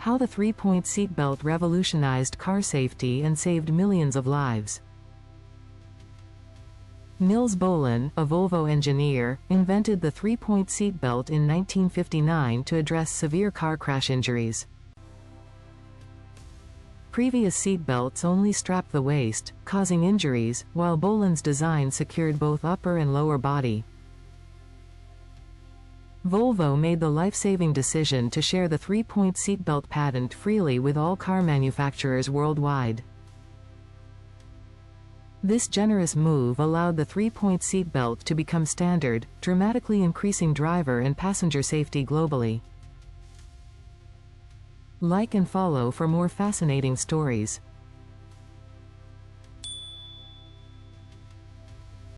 How the three-point seatbelt revolutionized car safety and saved millions of lives. Nils Bohlin, a Volvo engineer, invented the three-point seatbelt in 1959 to address severe car crash injuries. Previous seatbelts only strapped the waist, causing injuries, while Bohlin's design secured both upper and lower body. Volvo made the life-saving decision to share the three-point seatbelt patent freely with all car manufacturers worldwide. This generous move allowed the three-point seatbelt to become standard, dramatically increasing driver and passenger safety globally. Like and follow for more fascinating stories.